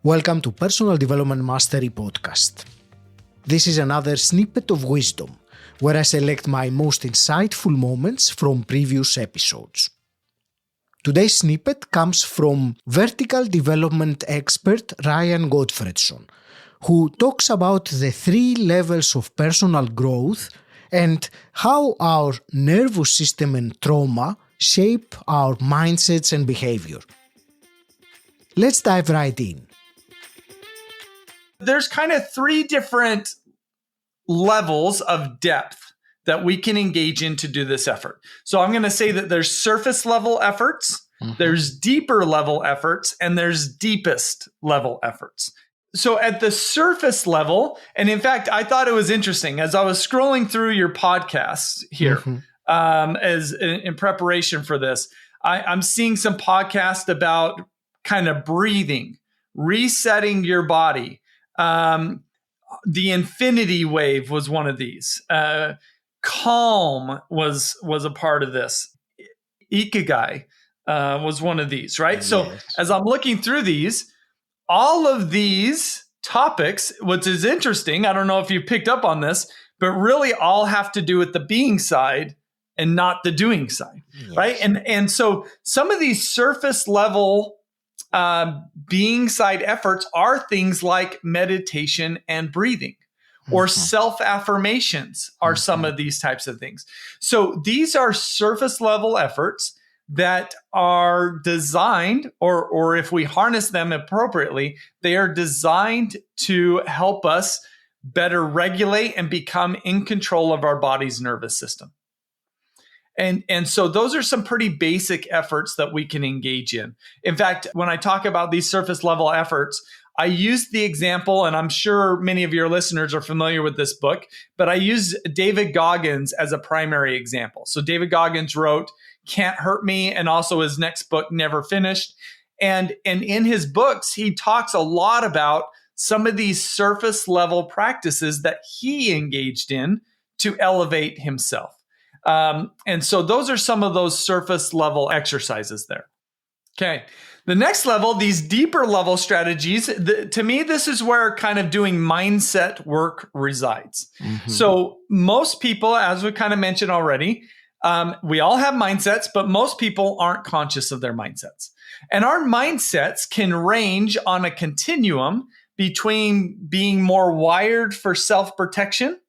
Welcome to Personal Development Mastery Podcast. This is another snippet of wisdom, where I select my most insightful moments from previous episodes. Today's snippet comes from vertical development expert Ryan Gottfredson, who talks about the 3 levels of personal growth and how our nervous system and trauma shape our mindsets and behavior. Let's dive right in. There's kind of 3 different levels of depth that we can engage in to do this effort. So I'm going to say that there's surface level efforts, there's deeper level efforts, and there's deepest level efforts. So at the surface level, and in fact, I thought it was interesting as I was scrolling through your podcasts here, as in preparation for this, I'm seeing some podcasts about kind of breathing, resetting your body. The infinity wave was one of these. Calm was a part of this. Ikigai was one of these, right? Yes. So as I'm looking through these, all of these topics, which is interesting, I don't know if you picked up on this, but really all have to do with the being side and not the doing side, right? And so some of these surface level being side efforts are things like meditation and breathing, or self-affirmations are some of these types of things. So these are surface level efforts that are designed, or if we harness them appropriately, they are designed to help us better regulate and become in control of our body's nervous system. And so those are some pretty basic efforts that we can engage in. In fact, when I talk about these surface level efforts, I use the example, and I'm sure many of your listeners are familiar with this book, but I use David Goggins as a primary example. So David Goggins wrote Can't Hurt Me, and also his next book, Never Finished. And in his books, he talks a lot about some of these surface level practices that he engaged in to elevate himself. And so those are some of those surface level exercises there. Okay. The next level, these deeper level strategies, to me, this is where kind of doing mindset work resides. So most people, as we kind of mentioned already, we all have mindsets, but most people aren't conscious of their mindsets. And our mindsets can range on a continuum between being more wired for self-protection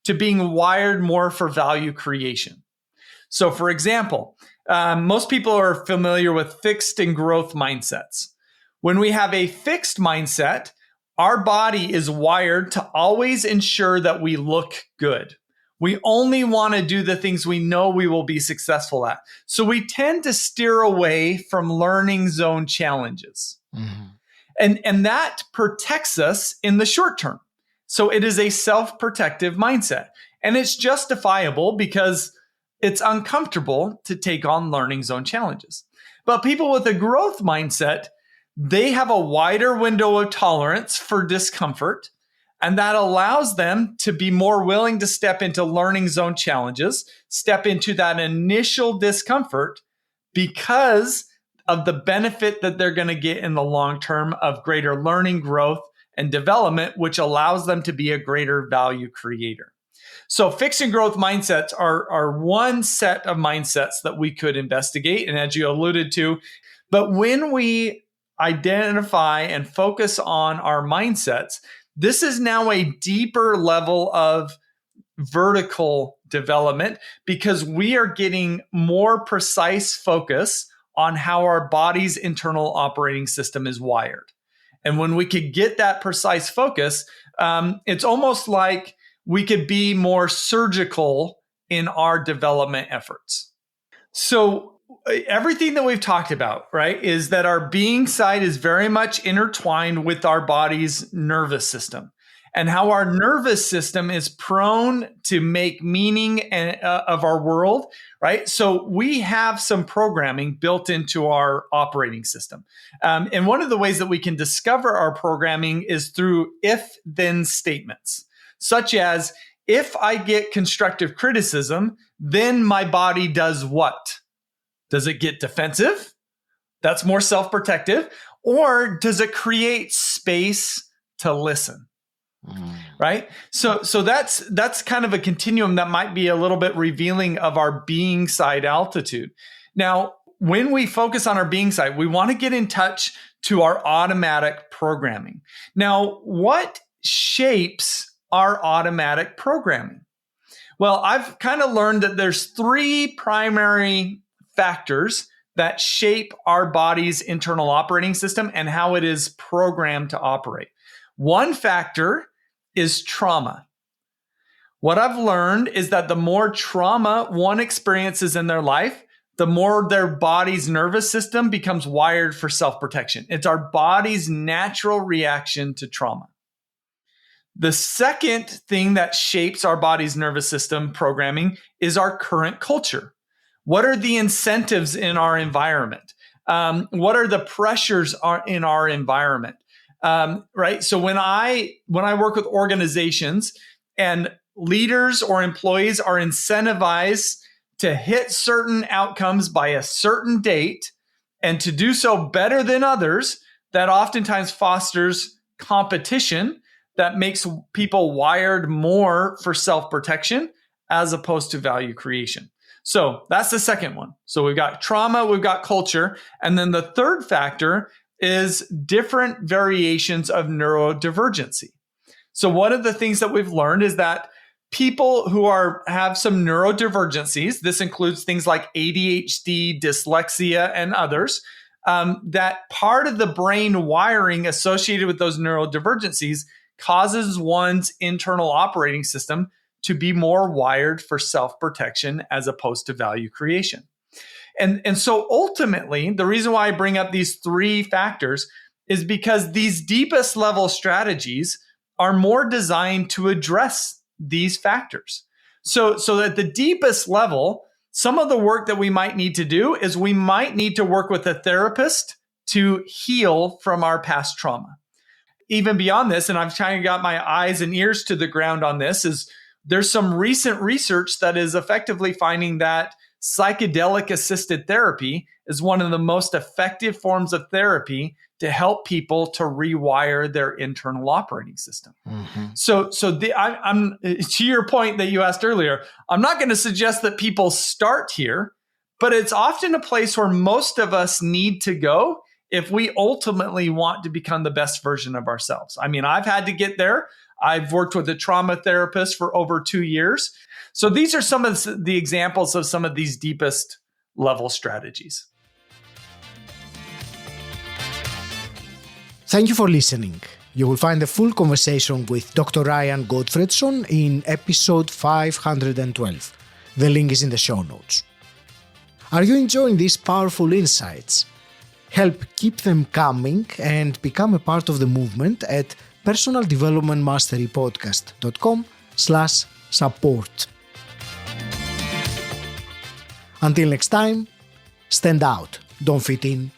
to being wired more for value creation. So for example, most people are familiar with fixed and growth mindsets. When we have a fixed mindset, our body is wired to always ensure that we look good. We only want to do the things we know we will be successful at. So we tend to steer away from learning zone challenges. And that protects us in the short term. So it is a self-protective mindset. And it's justifiable because it's uncomfortable to take on learning zone challenges. But people with a growth mindset, they have a wider window of tolerance for discomfort. And that allows them to be more willing to step into learning zone challenges, step into that initial discomfort because of the benefit that they're going to get in the long term of greater learning, growth, and development, which allows them to be a greater value creator. So fixed and growth mindsets are one set of mindsets that we could investigate, and as you alluded to, but when we identify and focus on our mindsets, this is now a deeper level of vertical development because we are getting more precise focus on how our body's internal operating system is wired. And when we could get that precise focus, it's almost like we could be more surgical in our development efforts. So everything that we've talked about, right, is that our being side is very much intertwined with our body's nervous system and how our nervous system is prone to make meaning of our world, right? So we have some programming built into our operating system. And one of the ways that we can discover our programming is through if-then statements, such as, if I get constructive criticism, then my body does what? Does it get defensive? That's more self-protective. or does it create space to listen? Right? So that's kind of a continuum that might be a little bit revealing of our being side altitude. Now, when we focus on our being side, we want to get in touch to our automatic programming. Now, what shapes our automatic programming? Well, I've kind of learned that there's 3 primary factors that shape our body's internal operating system and how it is programmed to operate. One factor is trauma. What I've learned is that the more trauma one experiences in their life, the more their body's nervous system becomes wired for self-protection. It's our body's natural reaction to trauma. The second thing that shapes our body's nervous system programming is our current culture. What are the incentives in our environment? What are the pressures in our environment? Right. So when I work with organizations and leaders or employees are incentivized to hit certain outcomes by a certain date and to do so better than others, that oftentimes fosters competition that makes people wired more for self-protection as opposed to value creation. So that's the second one. So we've got trauma, we've got culture. And then the third factor is different variations of neurodivergency. So one of the things that we've learned is that people who have some neurodivergencies, this includes things like ADHD, dyslexia, and others, that part of the brain wiring associated with those neurodivergencies causes one's internal operating system to be more wired for self-protection as opposed to value creation. And so ultimately, the reason why I bring up these 3 factors is because these deepest level strategies are more designed to address these factors. So at the deepest level, some of the work that we might need to do is we might need to work with a therapist to heal from our past trauma. Even beyond this, and I've kind of got my eyes and ears to the ground on this, is there's some recent research that is effectively finding that psychedelic assisted therapy is one of the most effective forms of therapy to help people to rewire their internal operating system. So I'm to your point that you asked earlier, I'm not going to suggest that people start here, but it's often a place where most of us need to go if we ultimately want to become the best version of ourselves. I mean, I've had to get there. I've worked with a trauma therapist for over 2 years. So these are some of the examples of some of these deepest level strategies. Thank you for listening. You will find the full conversation with Dr. Ryan Gottfredson in episode 512. The link is in the show notes. Are you enjoying these powerful insights? Help keep them coming and become a part of the movement at personaldevelopmentmasterypodcast.com/support. Until next time, stand out, don't fit in.